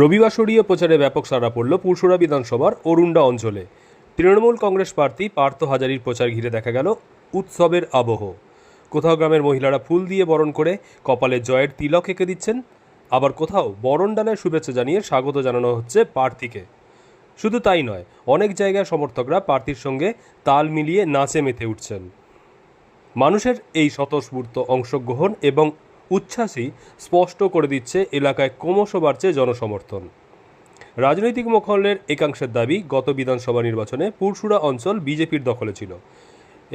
রবিবাসরীয় প্রচারে ব্যাপক সাড়া পড়ল পুরসুরা বিধানসভার অরুন্ডা অঞ্চলে। তৃণমূল কংগ্রেস প্রার্থী পার্থ হাজারির প্রচার ঘিরে দেখা গেল উৎসবের আবহ। কোথাও গ্রামের মহিলারা ফুল দিয়ে বরণ করে কপালে জয়ের তিলক এঁকে দিচ্ছেন, আবার কোথাও বরণডালায় শুভেচ্ছা জানিয়ে স্বাগত জানানো হচ্ছে প্রার্থীকে। শুধু তাই নয়, অনেক জায়গায় সমর্থকরা প্রার্থীর সঙ্গে তাল মিলিয়ে নাচে মেতে উঠছেন। মানুষের এই স্বতঃস্ফূর্ত অংশগ্রহণ এবং উচ্ছ্বাসই স্পষ্ট করে দিচ্ছে এলাকায় ক্রমশ বাড়ছে জনসমর্থন। রাজনৈতিক মহলের একাংশের দাবি, গত বিধানসভা নির্বাচনে পুরসুরা অঞ্চল বিজেপির দখলে ছিল।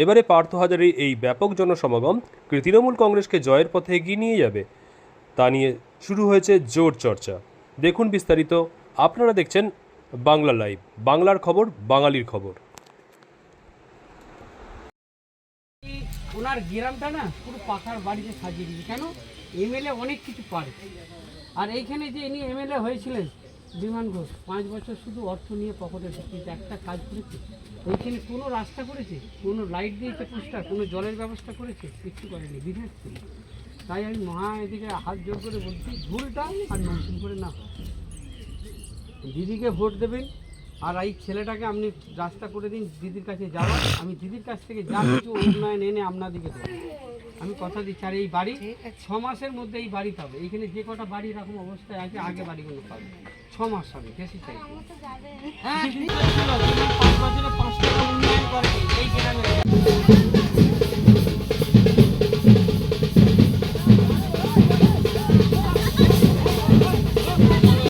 এবারে পার্থ হাজারির এই ব্যাপক জনসমাগম তৃণমূল কংগ্রেসকে জয়ের পথে এগিয়ে নিয়ে যাবে, তা নিয়ে শুরু হয়েছে জোর চর্চা। দেখুন বিস্তারিত। আপনারা দেখছেন বাংলা লাইভ, বাংলার খবর, বাঙালির খবর। ওনার গ্রামটা না পুরো পাখার বাড়িতে সাজিয়ে দিয়েছে। কেন? এমএলএ অনেক কিছু পারে। আর এইখানে যে ইনি এমএলএ হয়েছিলেন বিমান ঘোষ, 5 বছর শুধু অর্থ নিয়ে পকেটে ঢুকিয়েছে, একটা কাজ করেছে? ওইখানে কোনো রাস্তা করেছে? কোনো লাইট দিয়েছে পোস্টার? কোনো জলের ব্যবস্থা করেছে? কিছু করেনি, বিধায়ক ছিল। তাই আমি এদিকে হাত জোর করে বলছি, ভুলটা আর নতুন করে না। দিদিকে ভোট দেবেন, আর এই ছেলেটাকে আপনি রাস্তা করে দিন দিদির কাছে যাওয়ার। আমি দিদির কাছ থেকে যা কিছু উন্নয়ন এনে আপনাদেরকে দেবো, আমি কথা দিচ্ছি। আর এই বাড়ি 6 মাসের মধ্যে এই বাড়ি পাবে। এইখানে যে কটা বাড়ি এরকম অবস্থায় আছে, আগে বাড়িগুলো পাবে। 6 মাস হবে, বেশি চাই। হ্যাঁ, 5 বছরে 5 টাকা উন্নয়ন করে এই গ্রামে।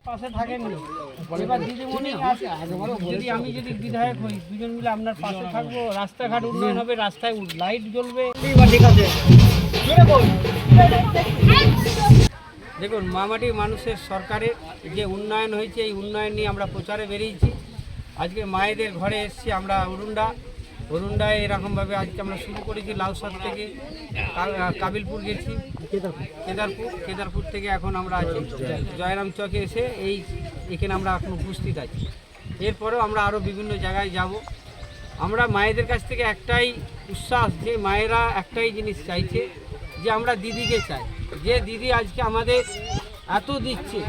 পাশে থাকেন। এবার দিদিমণি আছে, যদি আমি যদি বিধায়ক হই, দুজন মিলে আপনার পাশে থাকবো। রাস্তাঘাট উন্নয়ন হবে, রাস্তায় লাইট জ্বলবে। দেখুন, মামাটির মানুষের সরকারের যে উন্নয়ন হয়েছে, এই উন্নয়ন নিয়ে আমরা প্রচারে বেরিয়েছি। আজকে মায়েদের ঘরে এসেছি আমরা অরুন্ডায় এরকমভাবে আজকে আমরা শুরু করেছি। লাউসার থেকে কাবিলপুর গেছি, কেদারপুর থেকে এখন আমরা আছি জয়রাম চকে এসে এখানে আমরা এখন উপস্থিত আছি। এরপরেও আমরা আরও বিভিন্ন জায়গায় যাব। আমরা মায়েদের কাছ থেকে একটাই উচ্ছ্বাস, যে মায়েরা একটাই জিনিস চাইছে, যে আমরা দিদিকে চাই। যে দিদি আজকে আমাদের এত দিচ্ছে,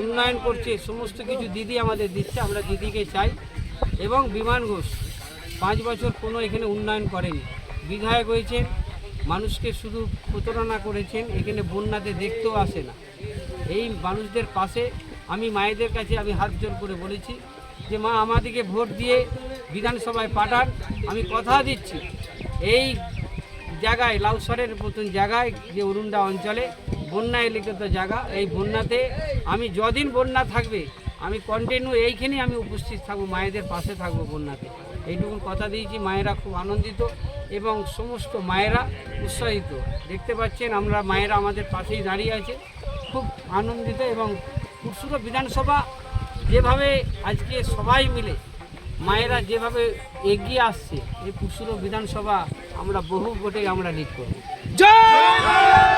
উন্নয়ন করছে, সমস্ত কিছু দিদি আমাদের দিচ্ছে, আমরা দিদিকে চাই। এবং বিমান ঘোষ 5 বছর কোনো এখানে উন্নয়ন করেনি। বিধায়ক হয়েছেন, মানুষকে শুধু প্রতারণা করেছেন, এখানে বন্যাতে দেখতেও আসে না। এই মানুষদের পাশে আমি মায়েদের কাছে আমি হাত জোর করে বলেছি যে মা, আমাদেরকে ভোট দিয়ে বিধানসভায় পাঠান। আমি কথা দিচ্ছি, এই জায়গায় লাউসরের মতন জায়গায়, যে অরুন্ডা অঞ্চলে বন্যা এলাকাত জায়গা, এই বন্যাতে আমি যদিন বন্যা থাকবে, আমি কন্টিনিউ এইখানেই আমি উপস্থিত থাকবো, মায়েদের পাশে থাকবো বন্যাতে। এইটুকু কথা দিয়েছি। মায়েরা খুব আনন্দিত এবং সমস্ত মায়েরা উৎসাহিত। দেখতে পাচ্ছেন আমরা মায়েরা আমাদের পাশেই দাঁড়িয়ে আছে, খুব আনন্দিত। এবং পুরসুরা বিধানসভা যেভাবে আজকে সবাই মিলে মায়েরা যেভাবে এগিয়ে আসছে, এই পুরসুরা বিধানসভা আমরা বহু ভোটে আমরা লিড করব। জয়